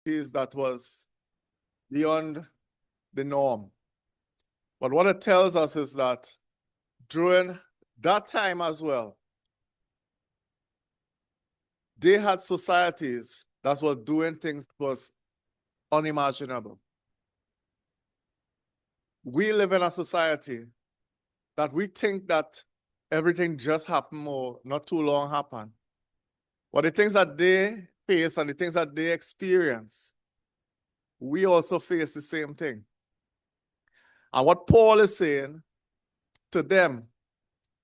that was beyond the norm. But what it tells us is that during that time as well, they had societies that were doing things that was unimaginable. We live in a society that we think that everything just happened or not too long happened. But the things that they face and the things that they experience, we also face the same thing. And what Paul is saying to them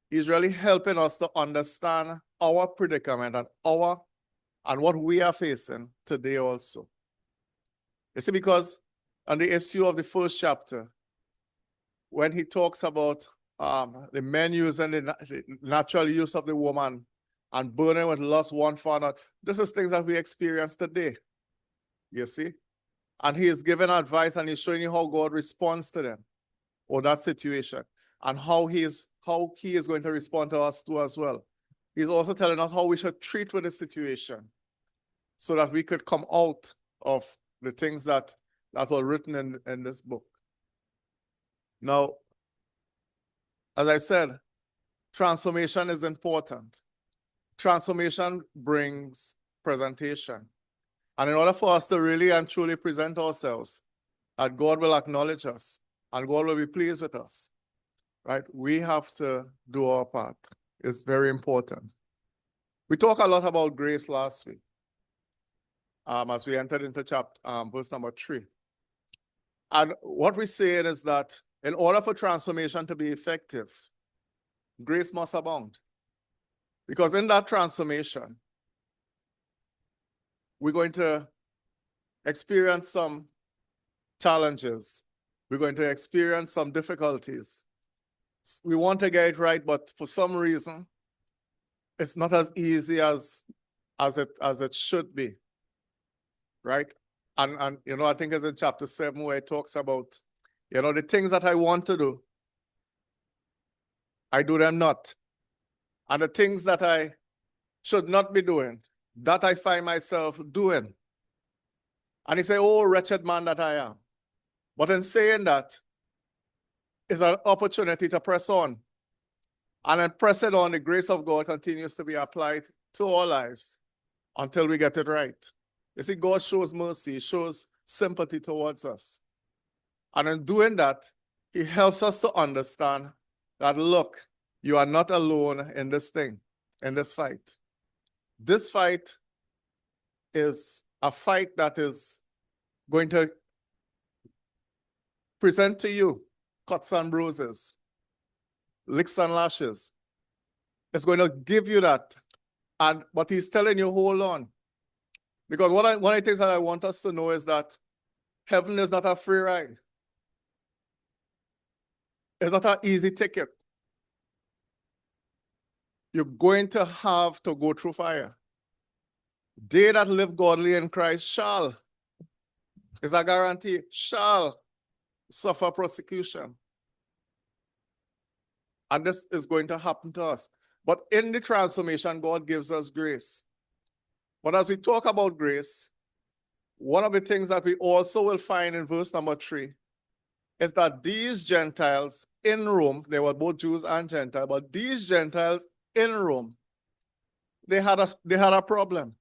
is really helping us to understand our predicament and what we are facing today also. You see, because on the issue of the first chapter, when he talks about the men using the natural use of the woman and burning with lust one for another, this is things that we experience today. You see? And he is giving advice and he's showing you how God responds to them or that situation and how he is going to respond to us too as well. He's also telling us how we should treat with the situation so that we could come out of the things that were written in this book. Now, as I said, transformation is important. Transformation brings presentation. And in order for us to really and truly present ourselves, that God will acknowledge us and God will be pleased with us, right? We have to do our part. It's very important. We talked a lot about grace last week as we entered into verse number 3. And what we're saying is that in order for transformation to be effective, grace must abound. Because in that transformation, we're going to experience some challenges. We're going to experience some difficulties. We want to get it right, but for some reason, it's not as easy as it should be, right? And I think it's in chapter 7 where it talks about, the things that I want to do, I do them not. And the things that I should not be doing, that I find myself doing. And he said, oh, wretched man that I am. But in saying that, is an opportunity to press on. And in pressing on, the grace of God continues to be applied to our lives until we get it right. You see, God shows mercy, he shows sympathy towards us. And in doing that, he helps us to understand that, look, you are not alone in this thing, in this fight. This fight is a fight that is going to present to you cuts and bruises, licks and lashes. It's going to give you that. But he's telling you, hold on. Because one of the things that I want us to know is that heaven is not a free ride. It's not an easy ticket. You're going to have to go through fire. They that live godly in Christ shall, is a guarantee, shall suffer persecution. And this is going to happen to us. But in the transformation, God gives us grace. But as we talk about grace, one of the things that we also will find in verse number 3 is that these Gentiles in Rome, they were both Jews and Gentiles, but these Gentiles in Rome, they had a problem.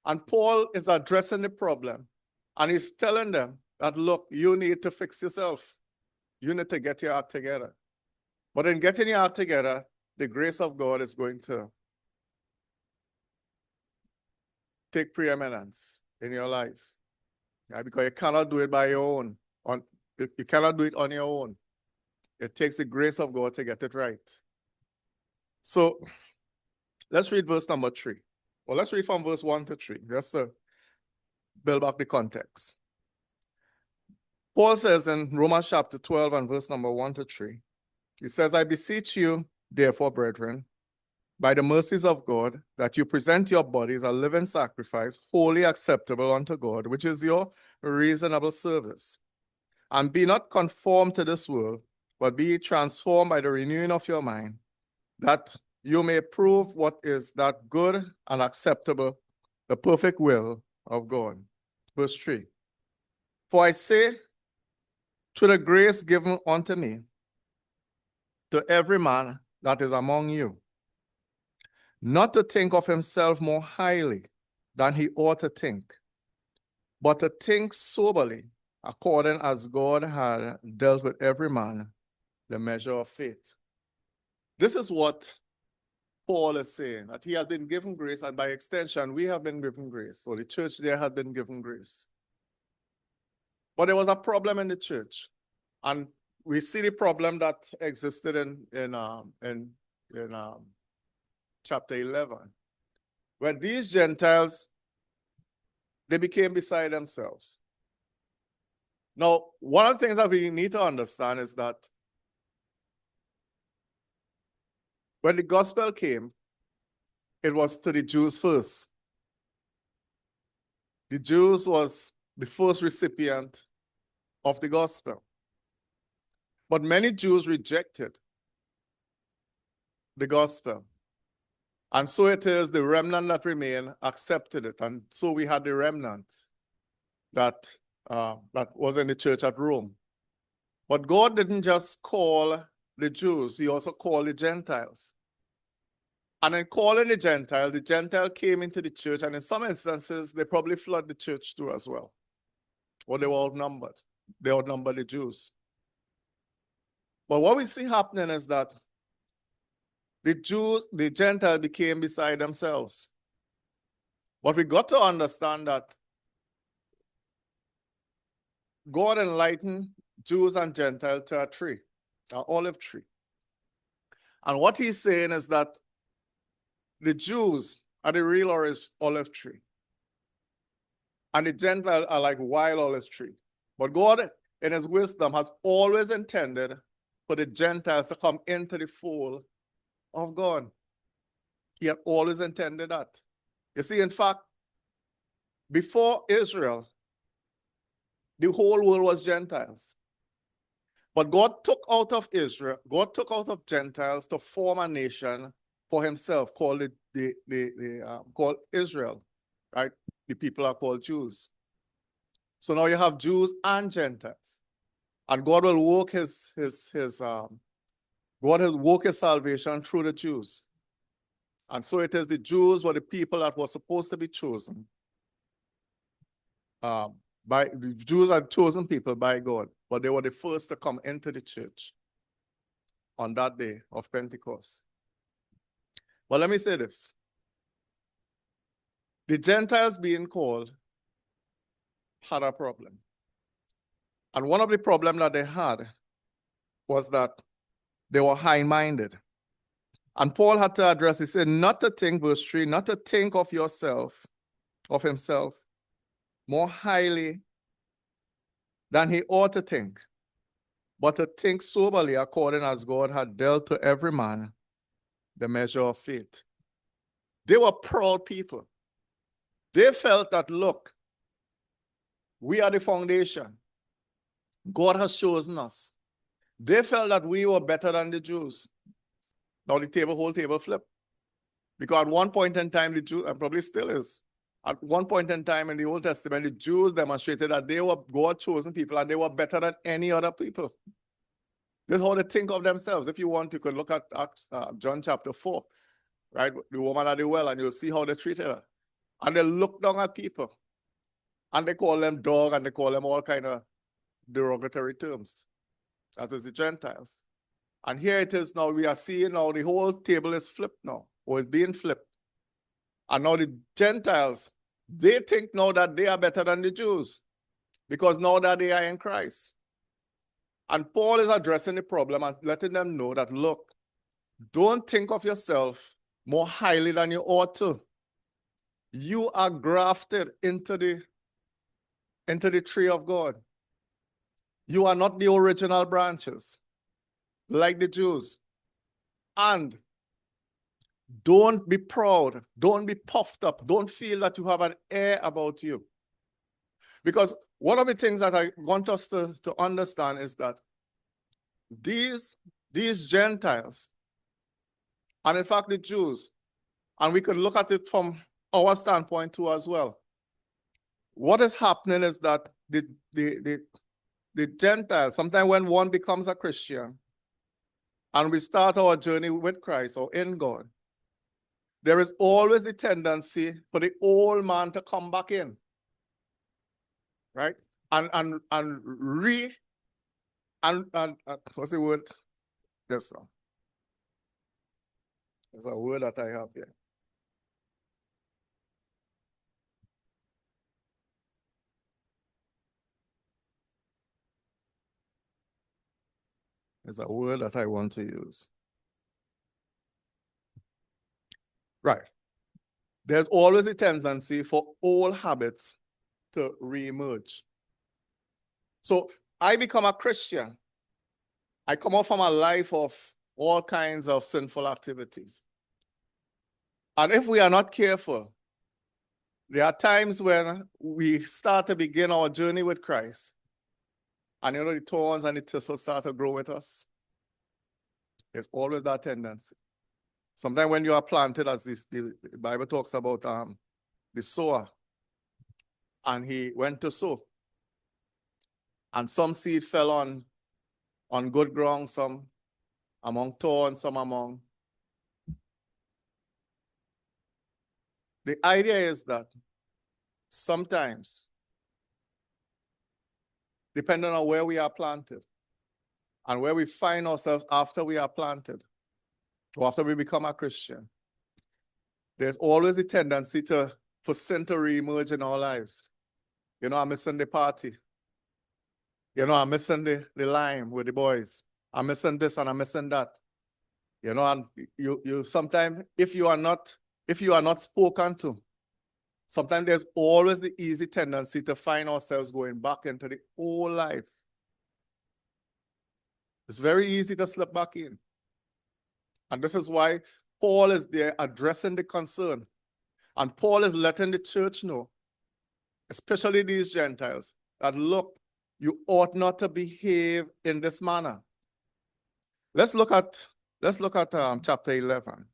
And Paul is addressing the problem. And he's telling them that, look, you need to fix yourself. You need to get your act together. But in getting your act together, the grace of God is going to take preeminence in your life. Right? Because you cannot do it by your own. You cannot do it on your own. It takes the grace of God to get it right. So let's read verse number 3. Well, let's read from verse 1 to 3, just to build back the context. Paul says in Romans chapter 12 and verse number 1 to 3, he says, I beseech you, therefore, brethren, by the mercies of God, that you present your bodies a living sacrifice, wholly acceptable unto God, which is your reasonable service. And be not conformed to this world, but be transformed by the renewing of your mind, that you may prove what is that good and acceptable, the perfect will of God. Verse 3. For I say, through the grace given unto me, to every man that is among you, not to think of himself more highly than he ought to think, but to think soberly, according as God had dealt with every man the measure of faith. This is what Paul is saying, that he has been given grace, and by extension, we have been given grace. So the church there had been given grace. But there was a problem in the church. And we see the problem that existed in chapter 11, where these Gentiles, they became beside themselves. Now, one of the things that we need to understand is that when the gospel came, it was to the Jews first. The Jews was the first recipient of the gospel. But many Jews rejected the gospel. And so it is the remnant that remained accepted it. And so we had the remnant that was in the church at Rome. But God didn't just call the Jews, he also called the Gentiles. And in calling the Gentile came into the church, and in some instances, they probably flooded the church too as well. Or they were outnumbered. They outnumbered the Jews. But what we see happening is that the Gentiles became beside themselves. But we got to understand that God enlightened Jews and Gentiles to a tree, an olive tree. And what he's saying is that the Jews are the real olive tree. And the Gentiles are like wild olive tree. But God, in his wisdom, has always intended for the Gentiles to come into the fold of God. He had always intended that. You see, in fact, before Israel, the whole world was Gentiles. But God took out of Israel, God took out of Gentiles to form a nation for himself called called Israel, right? The people are called Jews. So now you have Jews and Gentiles. And God will work his salvation through the Jews. And so it is the Jews were the people that were supposed to be chosen. The Jews are chosen people by God, but they were the first to come into the church on that day of Pentecost. But let me say this. The Gentiles being called had a problem. And one of the problems that they had was that they were high-minded. And Paul had to address, he said, not to think, verse 3, not to think of himself, more highly than he ought to think, but to think soberly according as God had dealt to every man the measure of faith. They were proud people. They felt that, look, we are the foundation. God has chosen us. They felt that we were better than the Jews. Now the whole table flipped. Because at one point in time, the Jews, and probably still is, at one point in time in the Old Testament, the Jews demonstrated that they were God-chosen people and they were better than any other people. This is how they think of themselves. If you want, you could look at John chapter 4, right? The woman at the well, and you'll see how they treated her. And they look down at people. And they call them dog, and they call them all kind of derogatory terms. That is the Gentiles. And here it is now, we are seeing now the whole table is flipped now, or is being flipped. And now the Gentiles, they think now that they are better than the Jews, because now that they are in Christ. And Paul is addressing the problem and letting them know that, look, don't think of yourself more highly than you ought to. You are grafted into the tree of God. You are not the original branches, like the Jews. And don't be proud. Don't be puffed up. Don't feel that you have an air about you. Because one of the things that I want us to understand is that these Gentiles, and in fact the Jews, and we could look at it from our standpoint too as well, what is happening is that the Gentiles, sometimes when one becomes a Christian and we start our journey with Christ or in God, there is always the tendency for the old man to come back in, right? And what's the word? Yes, sir. There's a word that I have here. There's a word that I want to use. Right. There's always a tendency for old habits to reemerge. So I become a Christian. I come out from a life of all kinds of sinful activities. And if we are not careful, there are times when we start to begin our journey with Christ, and the thorns and the thistles start to grow with us. There's always that tendency. Sometimes when you are planted, as the Bible talks about the sower, and he went to sow, and some seed fell on good ground, some among thorns, some among. The idea is that sometimes, depending on where we are planted and where we find ourselves after we are planted, or after we become a Christian, there's always a tendency for sin to reemerge in our lives. I'm missing the party. I'm missing the lime with the boys. I'm missing this and I'm missing that. And you sometimes, if you are not spoken to, sometimes there's always the easy tendency to find ourselves going back into the old life. It's very easy to slip back in. And this is why Paul is there addressing the concern. And Paul is letting the church know, especially these Gentiles, that look, you ought not to behave in this manner. Let's look at chapter 11.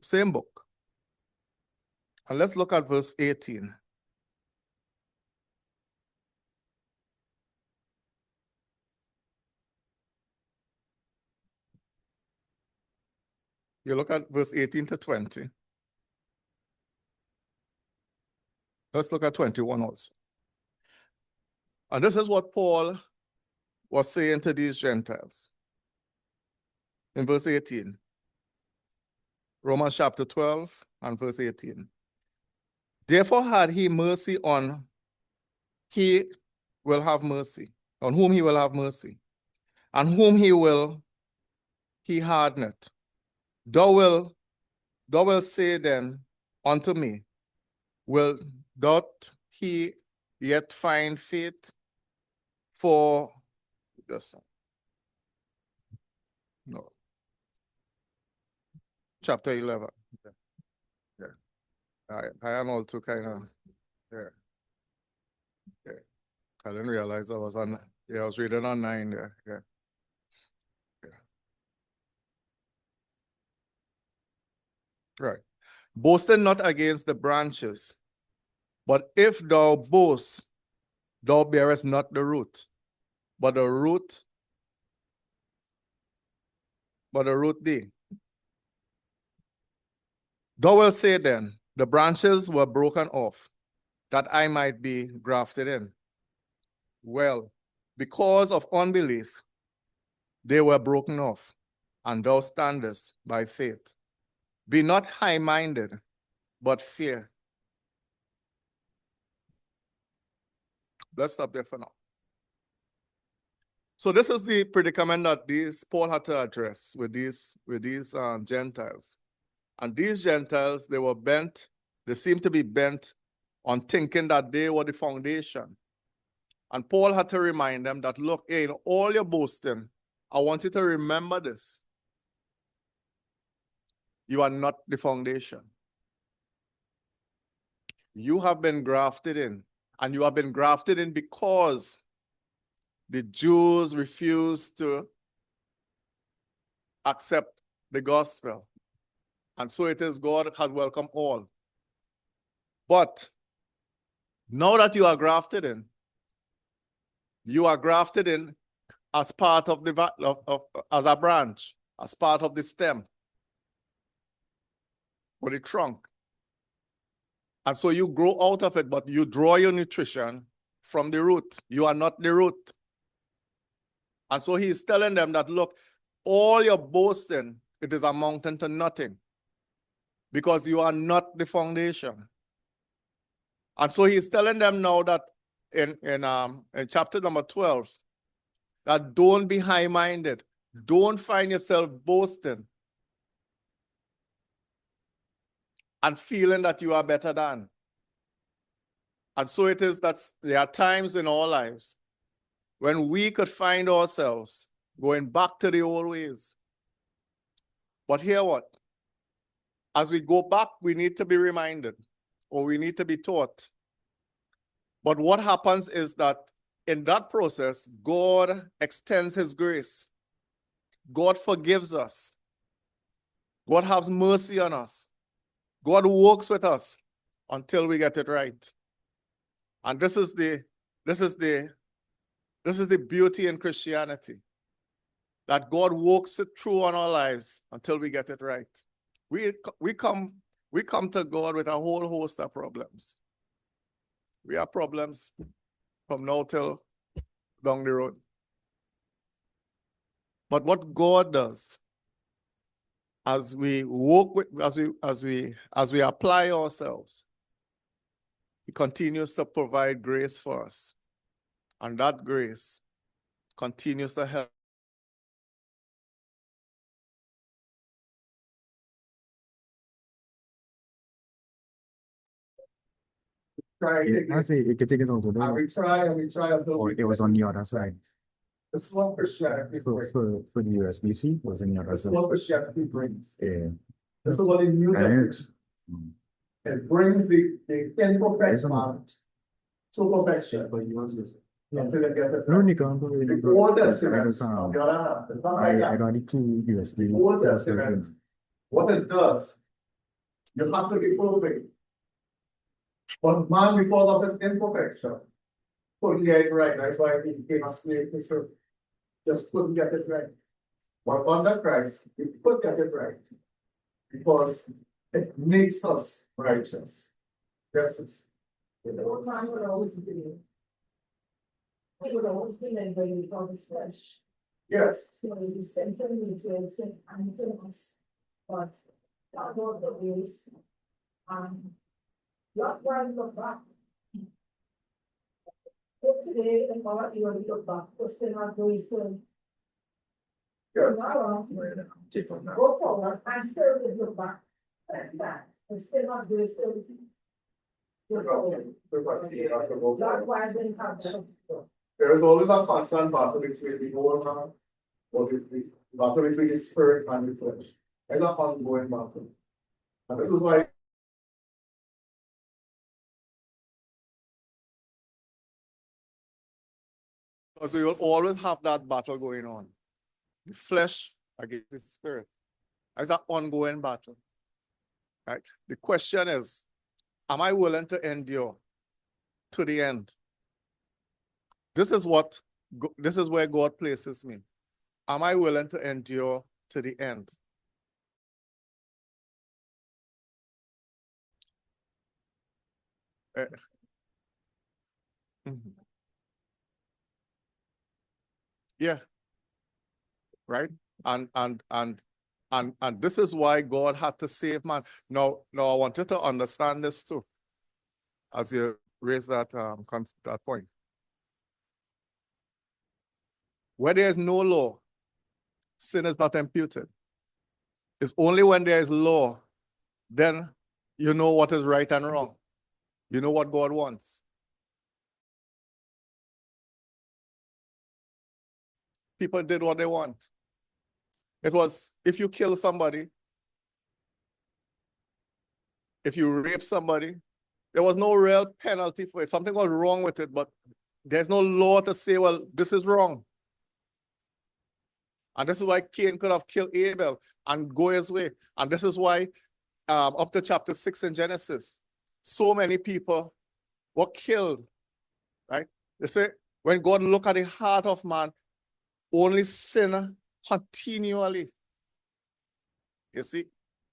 Same book. And let's look at verse 18. You look at verse 18 to 20. Let's look at 21 also. And this is what Paul was saying to these Gentiles. In verse 18. Romans chapter 12 and verse 18. Therefore had he mercy on, he will have mercy, on whom he will have mercy, and whom he hardeneth. Thou wilt say then unto me, will doth he yet find faith? For just no. Chapter 11. Yeah. I am also kind of there. Yeah. I didn't realize I was on. Yeah, I was reading on 9 there. Yeah. Right. Boasting not against the branches, but if thou boast, thou bearest not the root, but the root thee. Thou wilt say then, the branches were broken off, that I might be grafted in. Well, because of unbelief, they were broken off, and thou standest by faith. Be not high-minded, but fear. Let's stop there for now. So this is the predicament that Paul had to address with these Gentiles. And these Gentiles, they seem to be bent on thinking that they were the foundation. And Paul had to remind them that, look, in all your boasting, I want you to remember this. You are not the foundation. You have been grafted in. And you have been grafted in because the Jews refused to accept the gospel. And so it is God has welcomed all. But Now that you are grafted in as part of the as a branch, as part of the stem or the trunk. And so you grow out of it, but you draw your nutrition from the root. You are not the root. And so he's telling them that, look, all your boasting, it is amounting to nothing because you are not the foundation. And so he's telling them now that in chapter number 12, that don't be high-minded. Don't find yourself boasting and feeling that you are better than. And so it is that there are times in our lives when we could find ourselves going back to the old ways. But hear what? As we go back, we need to be reminded, or we need to be taught. But what happens is that in that process, God extends his grace. God forgives us. God has mercy on us. God works with us until we get it right. And this is the beauty in Christianity, that God works it through on our lives until we get it right. We come to God with a whole host of problems. We have problems from now till down the road. But what God does, as we walk with, as we apply ourselves, he continues to provide grace for us. And that grace continues to help. I say it could take it on to And we try until or it was on the other side. the slow Christianity brings. For the USBC was on the other The side. slow Christianity brings. Yeah. This is what the New Testament. It brings the imperfect man to perfection. Until it gets it No, right. Nico, The Old Testament, on the other hand, it's not like I that. got the two USB. The Old Testament, what it does, you have to be perfect. But man, because of his imperfection, couldn't get it right. That's why he became a slave to serve. Just couldn't get it right. But under Christ, we could get it right. Because it makes us righteous. Yes, it's. The old man would always be. He would always be laboring because his flesh. Yes. So he sent him to sin and to us. But God knows the ways. Not one look back. But today, the power you will look back, because still not doing still. Tomorrow, go forward and still just look back. And that, and still not doing still. God, why didn't have that? There is always a constant battle between the old man, or the battle between the spirit and the flesh. It's an ongoing battle. And this is why because we will always have that battle going on. The flesh against the spirit. It's an ongoing battle. Right? The question is, am I willing to endure to the end? This is where God places me. Am I willing to endure to the end? Yeah. Right? And this is why God had to save man. Now I want you to understand this too, as you raise that point. Where there is no law, sin is not imputed. It's only when there is law, then you know what is right and wrong. You know what God wants. People did what they want. It was, if you kill somebody, if you rape somebody, there was no real penalty for it. Something was wrong with it, but there's no law to say, well, this is wrong. And this is why Cain could have killed Abel and go his way. And this is why up to chapter 6 in Genesis, so many people were killed, right? They say, when God looked at the heart of man, only sin continually. You see,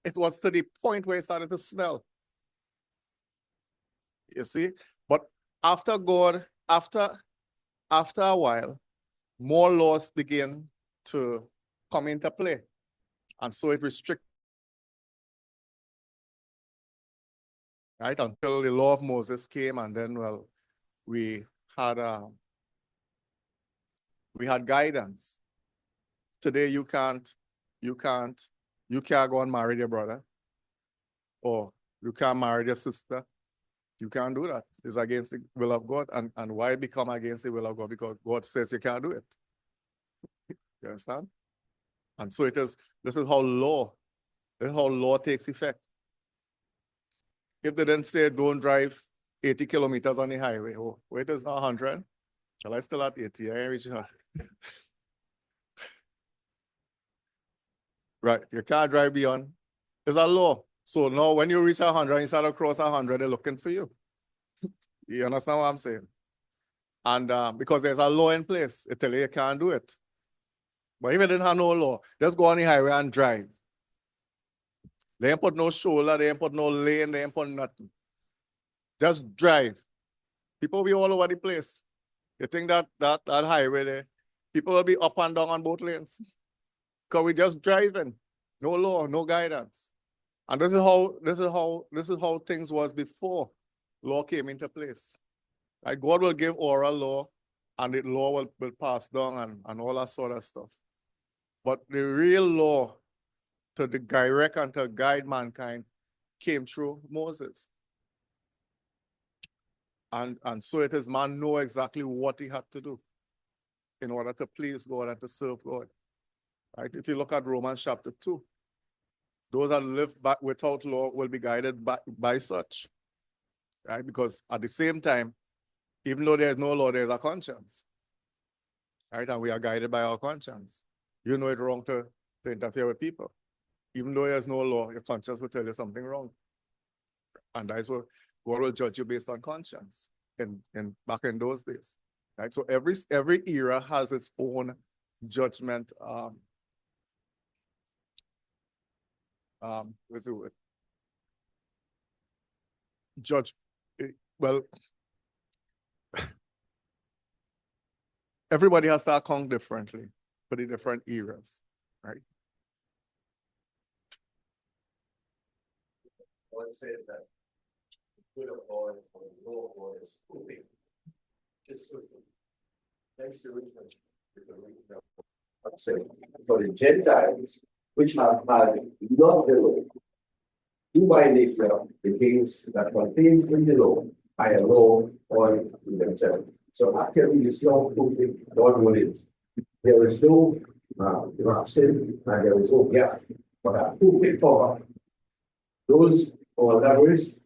it was to the point where it started to smell. You see, but after God, after a while, more laws begin to come into play. And so it restricts, right, until the law of Moses came, and then, well, we had guidance. Today you can't go and marry your brother, or you can't marry your sister. You can't do that. It's against the will of God. And why become against the will of God? Because God says you can't do it. You understand? And so this is how law takes effect. If they didn't say don't drive 80 kilometers on the highway, oh, wait, it's not 100. Well, I still at 80. I ain't reaching 100. Right, you can't drive beyond. It's a law. So now when you reach 100, instead of cross 100, they're looking for you. You understand what I'm saying? And because there's a law in place, it tells you can't do it. But if you didn't have no law, just go on the highway and drive. They ain't put no shoulder, they ain't put no lane, they ain't put nothing. Just drive. People will be all over the place. You think that highway there, people will be up and down on both lanes. Because we just driving. No law, no guidance. And this is how things was before law came into place. Right? God will give oral law, and the law will pass down and all that sort of stuff. But the real law to direct and to guide mankind came through Moses. And so it is, man know exactly what he had to do in order to please God and to serve God. Right? If you look at Romans chapter 2, those that live without law will be guided by such. Right? Because at the same time, even though there's no law, there's a conscience. Right? And we are guided by our conscience. You know it's wrong to interfere with people. Even though there's no law, your conscience will tell you something wrong. And that's what God will judge you based on conscience back in those days. Right? So every era has its own judgment. What's the word? Well, everybody has to account differently for the different eras, right? One said that good of God or the law of God is moving. Just so next to it, for the Gentiles, which have had not the law, do by nature the things that contained in the law by a law on themselves. So actually, you see how moving God is. There is no sin and there is no gap, but a perfect power. Those who are laborers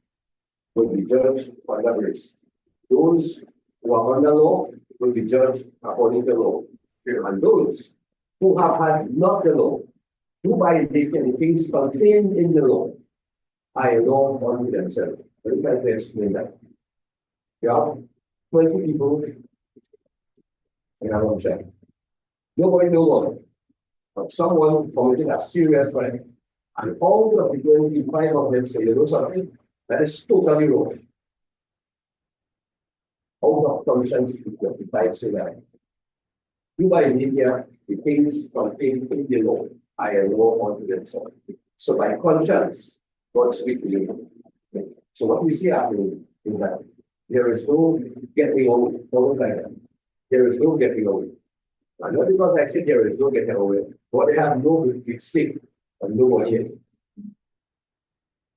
will be judged by laborers. Those who are under law will be judged according to law. And those who have had not the law, do by the things contained in the law, by a law unto themselves. Let me try to explain that. You have 20 people in a room check. Nobody knows one, but someone committing a serious crime. And all of the 25 of them say, you know something, that is totally wrong. Out of conscience, the 25 say that. You by media, the things contained in the law, I am law unto themselves. So by conscience, God speaks to you. So what we see happening is that there is no getting away. There is no getting away. And not because I said there is no getting away, but they have no big stick and nobody yet.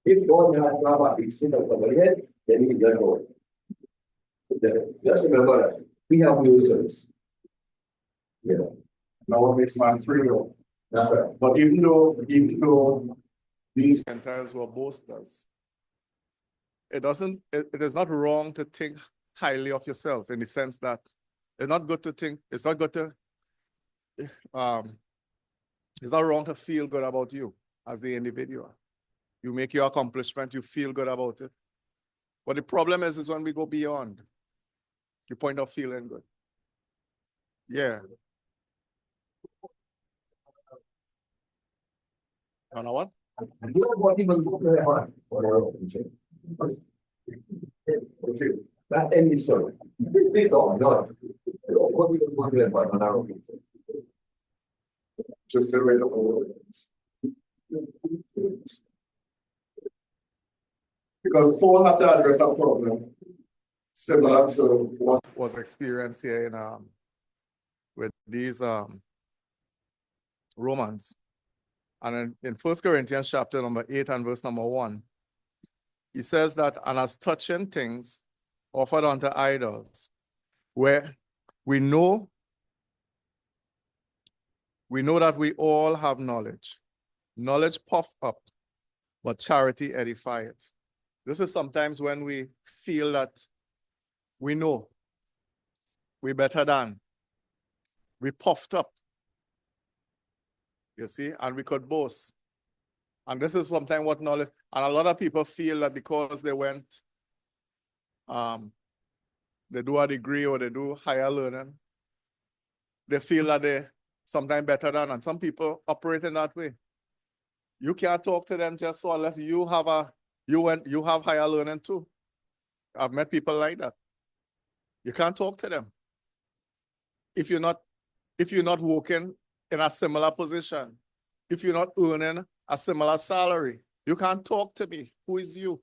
If God has a big stick on somebody yet, then he doesn't go. Just remember that we have users. Yeah. Now it makes man free will. That's right. But even though these Gentiles were boasters, it is not wrong to think highly of yourself in the sense that it's not good to think, it's not wrong to feel good about you as the individual. You make your accomplishment, you feel good about it. But the problem is when we go beyond the point of feeling good. Yeah. You know what? Nobody will go to heaven for their own sin. Okay, that end is story. They don't know. Nobody will go to heaven for their own sin. Just the way the world is. Because Paul had to address a problem similar to what was experienced here in with these Romans. And in 1 Corinthians chapter number 8 and verse number 1, he says that, and as touching things offered unto idols, where we know that we all have knowledge. Knowledge puff up, but charity edifieth. This is sometimes when we feel that we know, we better than, we puffed up, you see, and we could boast. And this is sometimes what knowledge, and a lot of people feel that because they went, they do a degree or they do higher learning, they feel that they sometimes better than, and some people operate in that way. You can't talk to them just so unless you have you have higher learning too. I've met people like that. You can't talk to them. If you're not working in a similar position, if you're not earning a similar salary, you can't talk to me. Who is you?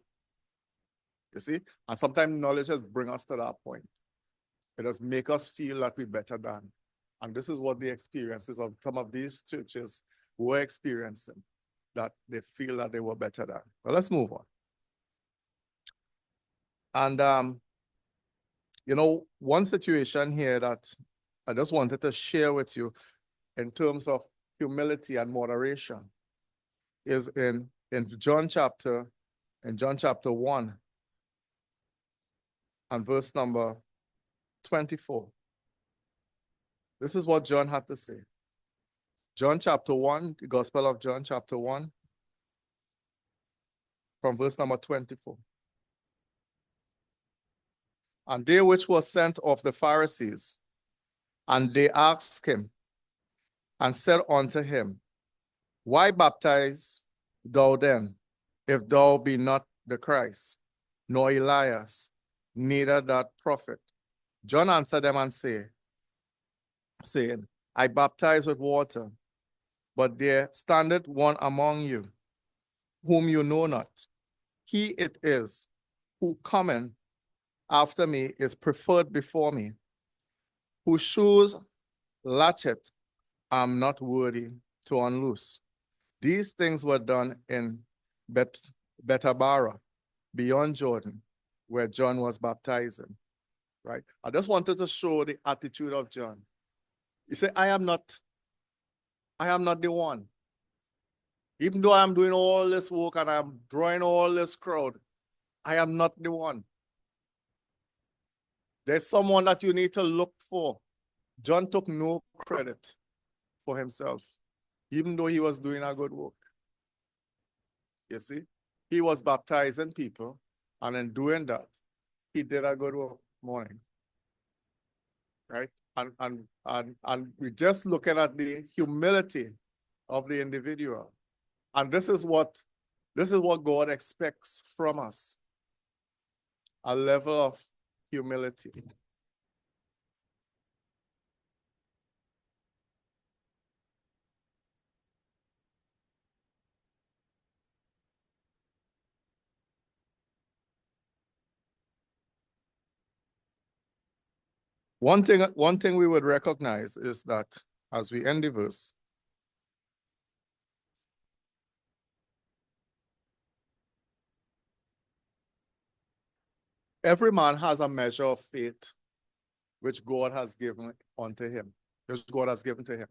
You see? And sometimes knowledge just brings us to that point. It does make us feel that we're better than. And this is what the experiences of some of these churches were experiencing, that they feel that they were better than. Well, let's move on. And, you know, one situation here that I just wanted to share with you in terms of humility and moderation is in John chapter 1 and verse number 24. This is what John had to say. John chapter 1, the Gospel of John chapter 1, from verse number 24. And they which were sent of the Pharisees, and they asked him, and said unto him, Why baptize thou then, if thou be not the Christ, nor Elias, neither that prophet? John answered them and saying, I baptize with water, but there standeth one among you, whom you know not. He it is who cometh after me is preferred before me, whose shoes latchet I am not worthy to unloose. These things were done in Bethabara, beyond Jordan, where John was baptizing. Right? I just wanted to show the attitude of John. He said, I am not the one. Even though I'm doing all this work and I'm drawing all this crowd, I am not the one. There's someone that you need to look for. John took no credit for himself, even though he was doing a good work. You see, he was baptizing people, and in doing that, he did a good work. Morning. Right? And we're just looking at the humility of the individual. And this is what God expects from us. A level of humility. One thing we would recognize is that as we end the verse, every man has a measure of faith which God has given unto him, which God has given to him.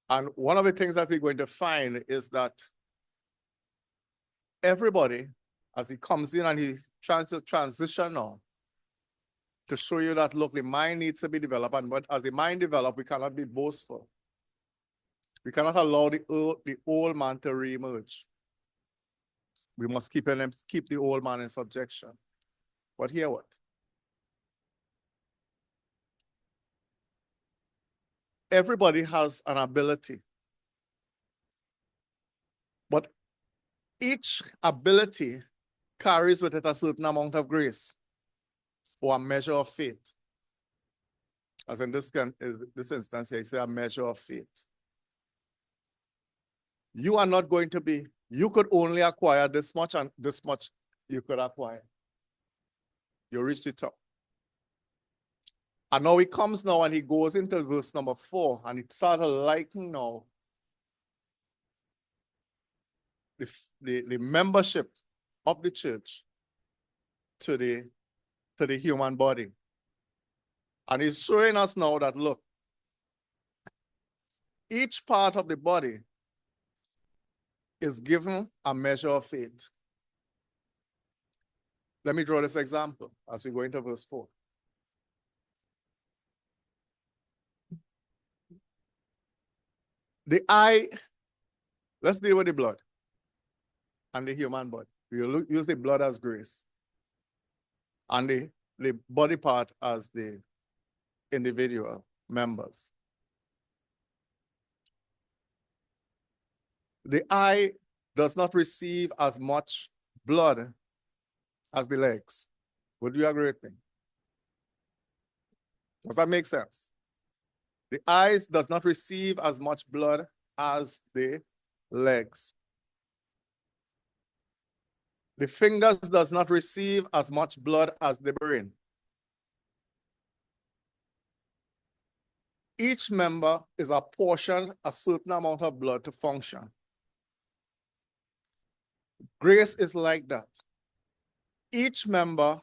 And one of the things that we're going to find is that everybody, as he comes in and he tries to transition now, to show you that, look, the mind needs to be developed, but as the mind develops, we cannot be boastful. We cannot allow the old man to reemerge. We must keep the old man in subjection. But hear what? Everybody has an ability. But each ability carries with it a certain amount of grace or a measure of faith. As in this instance here, I say a measure of faith. You are not going to be, you could only acquire this much and this much you could acquire. You reach the top. And now he comes now and he goes into verse number 4 and it started liking now the membership of the church to the human body. And he's showing us now that, look, each part of the body is given a measure of faith. Let me draw this example as we go into verse 4. The eye, let's deal with the blood and the human body. We'll use the blood as grace and the body part as the individual members. The eye does not receive as much blood as the legs. Would you agree with me? Does that make sense? The eyes does not receive as much blood as the legs. The fingers does not receive as much blood as the brain. Each member is apportioned a certain amount of blood to function. Grace is like that. Each member,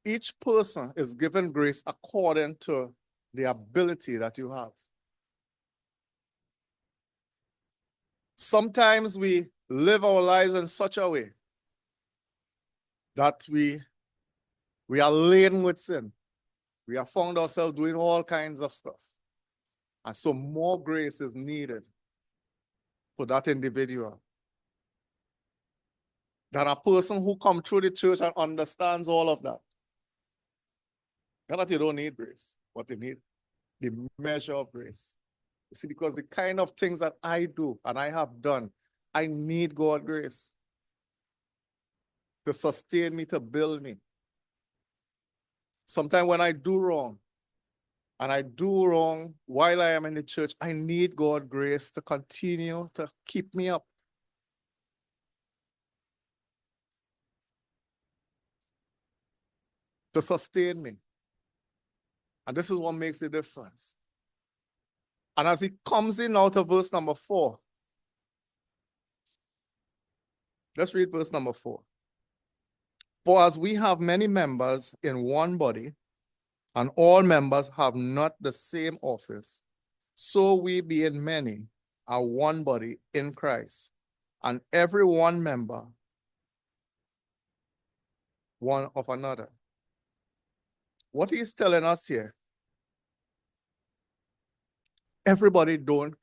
each person is given grace according to the ability that you have. Sometimes we live our lives in such a way that we are laden with sin. We have found ourselves doing all kinds of stuff. And so more grace is needed for that individual than a person who comes through the church and understands all of that. Not that you don't need grace, but you need the measure of grace. You see, because the kind of things that I do and I have done, I need God's grace to sustain me, to build me. Sometimes when I do wrong, and I do wrong while I am in the church, I need God's grace to continue to keep me up. To sustain me. And this is what makes the difference. And as he comes in out of verse number 4, let's read verse number 4. For as we have many members in one body, and all members have not the same office, so we being many are one body in Christ, and every one member one of another. What he's telling us here, everybody don't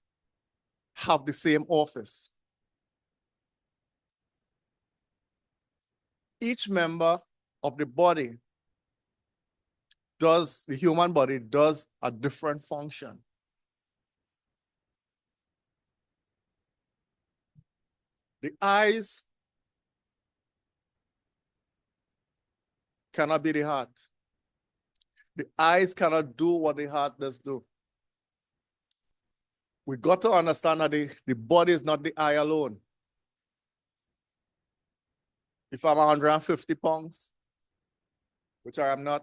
have the same office. Each member of the body the human body does a different function. The eyes cannot be the heart. The eyes cannot do what the heart does do. We got to understand that the body is not the eye alone. If I'm 150 pounds, which I am not,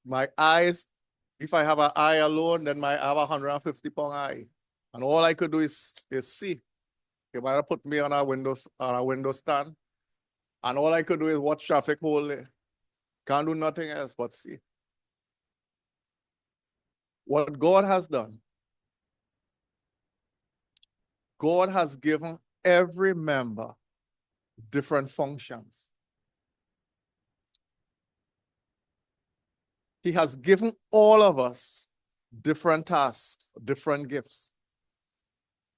my eyes, if I have an eye alone, then I have a 150-pound eye. And all I could do is see. You might have put me on a window stand, and all I could do is watch traffic whole day. Can't do nothing else but see. What God has done, God has given every member different functions. He has given all of us different tasks, different gifts.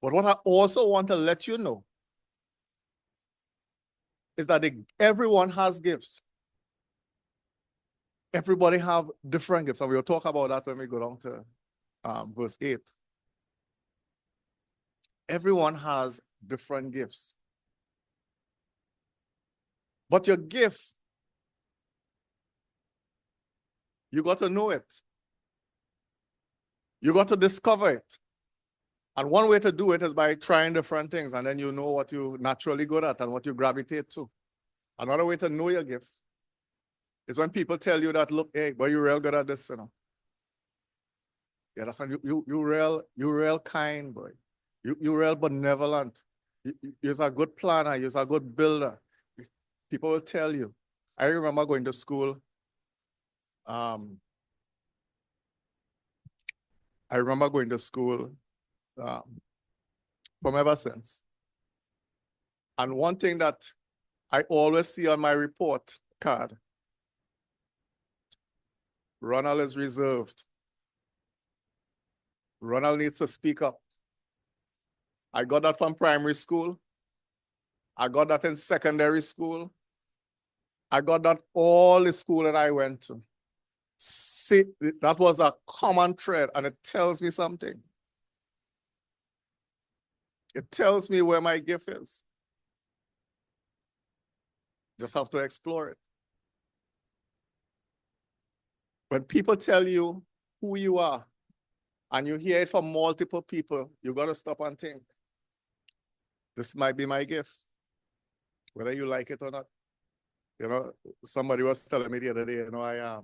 But what I also want to let you know is that everyone has gifts. Everybody have different gifts, and we'll talk about that when we go down to verse 8. Everyone has different gifts. But your gift, you got to know it. You got to discover it. And one way to do it is by trying different things, and then you know what you're naturally good at and what you gravitate to. Another way to know your gift is when people tell you that, look, hey, boy, you're real good at this, you know. You understand? You real kind, boy. You real benevolent. You're a good planner. You're a good builder. People will tell you. I remember going to school. From ever since. And one thing that I always see on my report card, Ronald is reserved. Ronald needs to speak up. I got that from primary school. I got that in secondary school. I got that all the school that I went to. See, that was a common thread, and it tells me something. It tells me where my gift is. Just have to explore it. When people tell you who you are, and you hear it from multiple people, you got to stop and think, this might be my gift, whether you like it or not. You know, somebody was telling me the other day, you know, I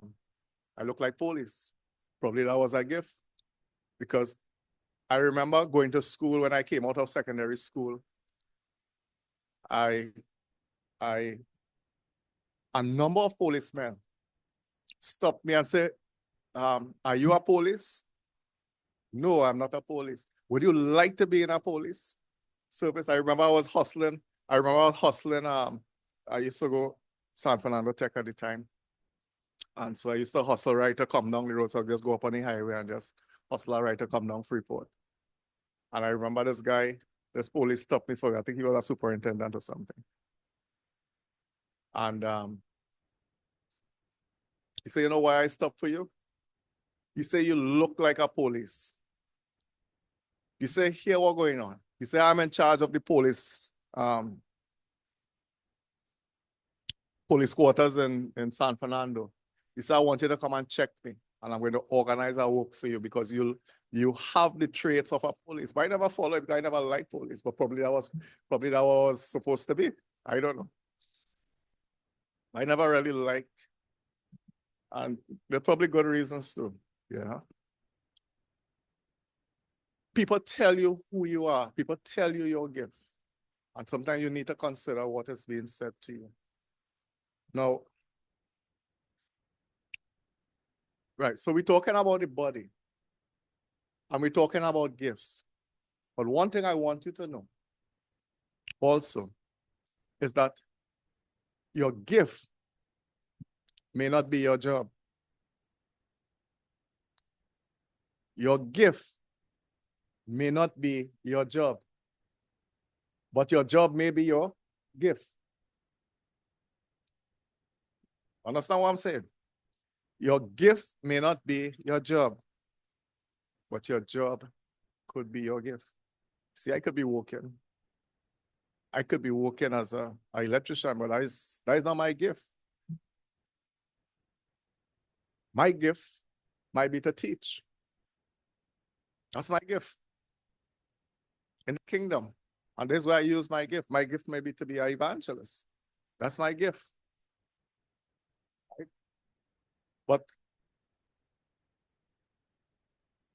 look like police. Probably that was a gift, because I remember going to school when I came out of secondary school. A number of policemen stopped me and said, are you a police? No, I'm not a police. Would you like to be in a police service? I remember I was hustling. I used to go San Fernando Tech at the time. And so I used to hustle right to come down the road. So I'd just go up on the highway and just hustle right to come down Freeport. And I remember this police stopped me for, I think he was a superintendent or something. And he said, you know why I stopped for you? He said, you look like a police. He said, here what's going on. He said, I'm in charge of the police quarters in San Fernando. He said, I want you to come and check me, and I'm going to organize a work for you, because you have the traits of a police. But I never followed it. I never liked police, but probably that was supposed to be. I don't know. I never really liked, and there are probably good reasons too. Yeah. People tell you who you are. People tell you your gift. And sometimes you need to consider what is being said to you. Now, right, so we're talking about the body. And we're talking about gifts. But one thing I want you to know also is that your gift may not be your job. Your gift may not be your job, but your job may be your gift. Understand what I'm saying? Your gift may not be your job, but your job could be your gift. See, I could be working. I could be working as an electrician, but that is not my gift. My gift might be to teach. That's my gift in the kingdom. And this is where I use my gift. My gift may be to be an evangelist. That's my gift. Right? But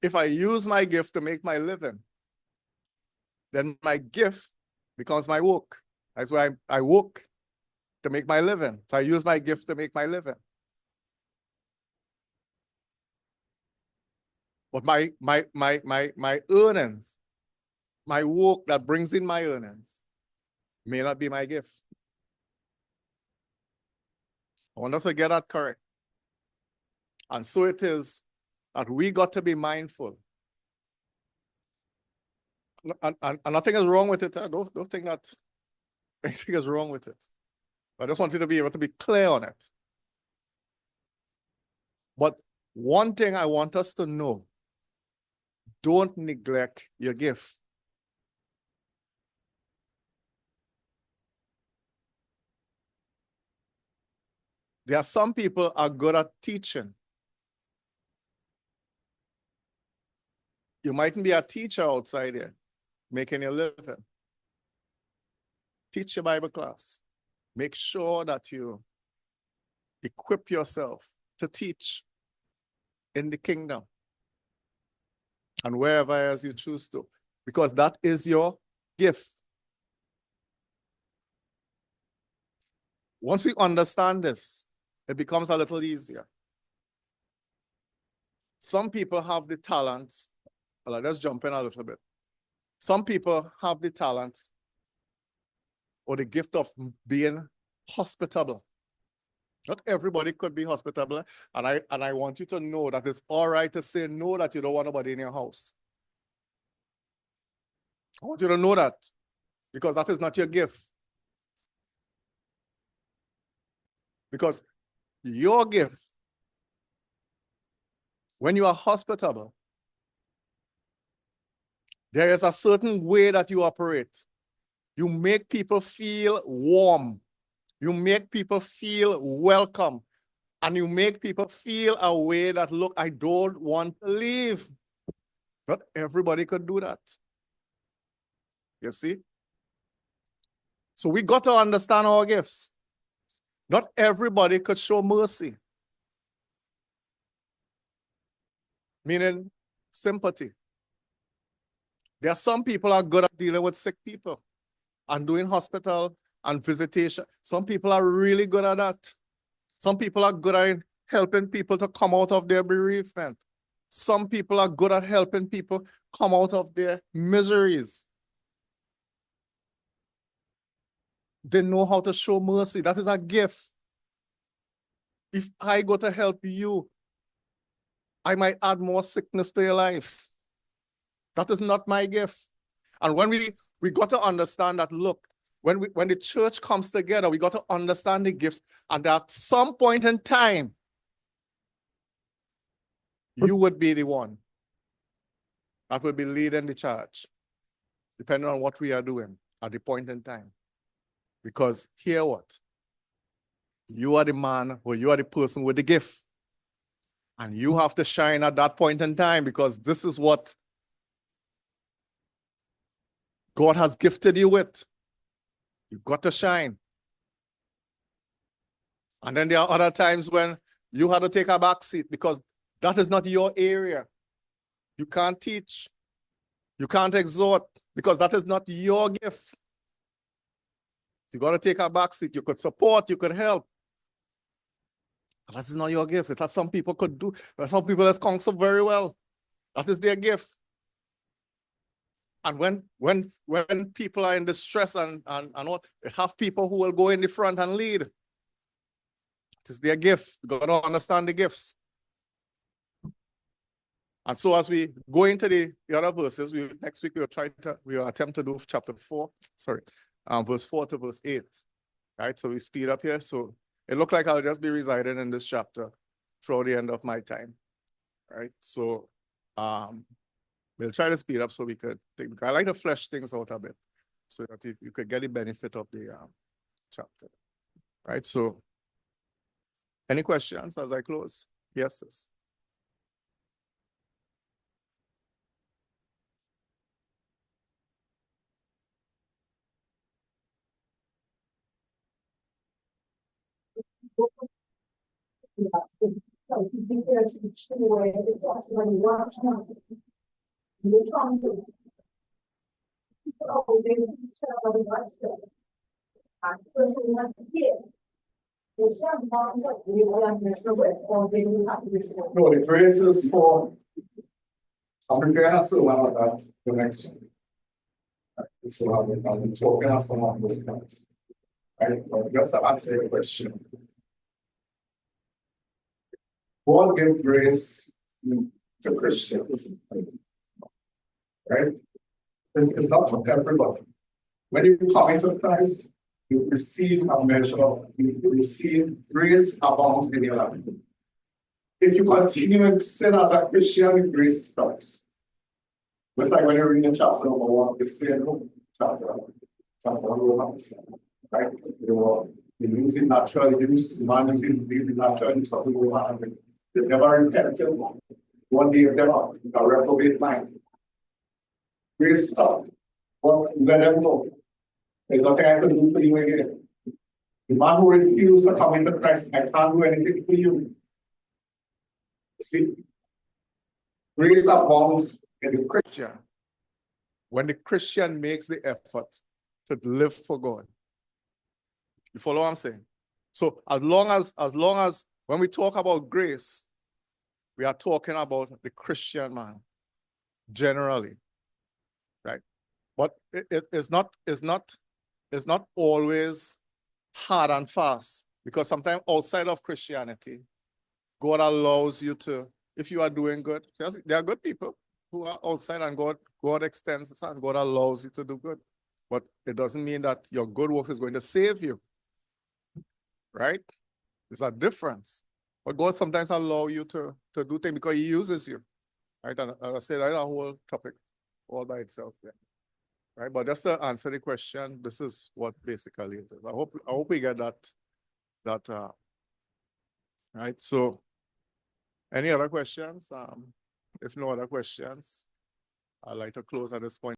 if I use my gift to make my living, then my gift becomes my work. That's why I work to make my living. So I use my gift to make my living. But my earnings, my work that brings in my earnings, may not be my gift. I want us to get that correct. And so it is that we got to be mindful. And nothing is wrong with it. Don't think that anything is wrong with it. I just want you to be able to be clear on it. But one thing I want us to know, don't neglect your gift. There are some people are good at teaching. You mightn't be a teacher outside here, making your living. Teach your Bible class. Make sure that you equip yourself to teach in the kingdom and wherever else you choose to, because that is your gift. Once we understand this, it becomes a little easier. Some people have the talent. Well, let's jump in a little bit. Some people have the talent or the gift of being hospitable. Not everybody could be hospitable, and I want you to know that it's all right to say no, that you don't want nobody in your house. I want you to know that, because that is not your gift. Because your gift, when you are hospitable, there is a certain way that you operate. You make people feel warm. You make people feel welcome. And you make people feel a way that, look, I don't want to leave. Not everybody could do that. You see? So we got to understand our gifts. Not everybody could show mercy. Meaning sympathy. There are some people who are good at dealing with sick people and doing hospital and visitation. Some people are really good at that. Some people are good at helping people to come out of their bereavement. Some people are good at helping people come out of their miseries. They know how to show mercy. That is a gift. If I go to help you, I might add more sickness to your life. That is not my gift. And when we got to understand that, look, when the church comes together, we got to understand the gifts. And at some point in time, you would be the one that will be leading the charge, depending on what we are doing at the point in time. Because hear what? You are the man, or you are the person with the gift. And you have to shine at that point in time, because this is what God has gifted you with. You've got to shine. And then there are other times when you have to take a back seat, because that is not your area. You can't teach. You can't exhort, because that is not your gift. You got to take a back seat. You could support, you could help. But that is not your gift. It's that some people could do. That's some people that's counsel very well. That is their gift. And when people are in distress and what, they have people who will go in the front and lead. It is their gift. You got to understand the gifts. And so as we go into the other verses, next week we'll attempt to do chapter 4, verse 4 to verse 8. Right? So we speed up here. So it looked like I'll just be residing in this chapter throughout the end of my time. Right? So we'll try to speed up so we could I like to flesh things out a bit so that you could get the benefit of the chapter. Right? So any questions as I close? Yes, sis. No, the grace is for, I'm preparing us to learn about the next one. So I'll be talking about some of those points. Right? But just to answer your question. God gave grace to Christians. Right? It's not for everybody. When you come into Christ, you receive a measure, you receive grace abounds in your life. If you continue in sin as a Christian, grace stops. It's like when you read in chapter number 1, they say, no, chapter 1, right? You use it naturally, man using it naturally, something will happen. They never repented. One day they have a reprobate mind. Grace stop. Well, let them go. There's nothing I can do for you again. The man who refused to come into Christ, I can't do anything for you. See? Grace abounds in the Christian. When the Christian makes the effort to live for God. You follow what I'm saying? So as long as when we talk about grace, we are talking about the Christian man generally, right? But it's not always hard and fast, because sometimes outside of Christianity, God allows you to, if you are doing good, there are good people who are outside, and God extends his hand, God allows you to do good. But it doesn't mean that your good works is going to save you, right? There's a difference. But God sometimes allows you to do things because he uses you, right? And as I said, that's a whole topic all by itself, yeah. Right, but just to answer the question, this is what basically it is. I hope we get that right. So any other questions? If no other questions, I'd like to close at this point.